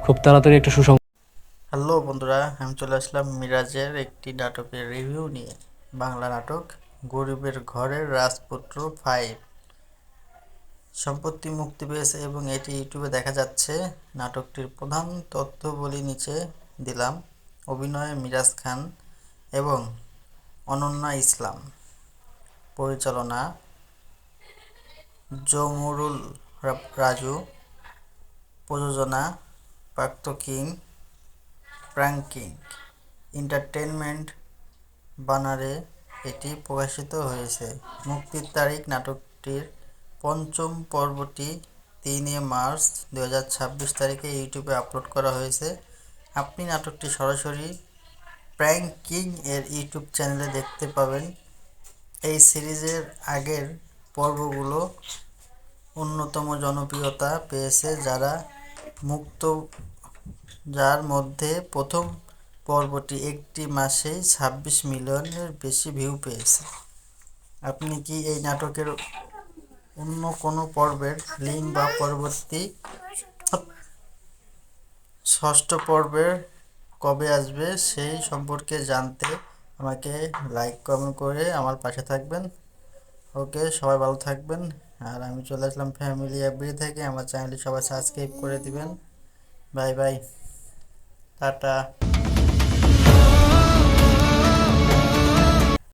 খুব তাড়াতাড়ি একটা সুসংবাদ। হ্যালো বন্ধুরা, আমি চলে আসলাম মিরাজের একটি নাটকের রিভিউ নিয়ে। বাংলা নাটক গরিবের ঘরের রাজপুত্র 5 সম্প্রতি মুক্তি পেয়েছে এবং এটি ইউটিউবে দেখা যাচ্ছে। নাটকটির প্রধান তথ্যবলী নিচে দিলাম। অভিনয়ে মিরাজ খান এবং অনন্যা ইসলাম। পরিচালনা জমুরুল রাজু। প্রযোজনা প্রাক্ত কিং প্রাঙ্কিং এন্টারটেইনমেন্ট ব্যানারে এটি প্রকাশিত হয়েছে। মুক্তির তারিখ নাটকটির পঞ্চম পর্বটি 3 মার্চ 2026 তারিখে ইউটিউবে আপলোড করা হয়েছে। আপনি নাটকটি সরাসরি প্র্যাঙ্কিং এর ইউটিউব চ্যানেলে দেখতে পাবেন। এই সিরিজের আগের পর্বগুলো অন্যতম জনপ্রিয়তা পেয়েছে, যার মধ্যে প্রথম পর্বটি একটি মাসেই 26 মিলিয়নের বেশি ভিউ পেয়েছে। আপনি কি এই নাটকের অন্য কোনো পর্বের লিঙ্ক বা পরবর্তী ষষ্ঠ পর্বের কবে আসবে সেই সম্পর্কে জানতে আমাকে লাইক কমেন্ট করে আমার পাশে থাকবেন। ওকে, সবাই ভালো থাকবেন। আর আমি চলে আসলাম ফ্যামিলি এভরি থেকে। আমার চ্যানেলটি সবাই সাবস্ক্রাইব করে দিবেন। Bye bye, tata.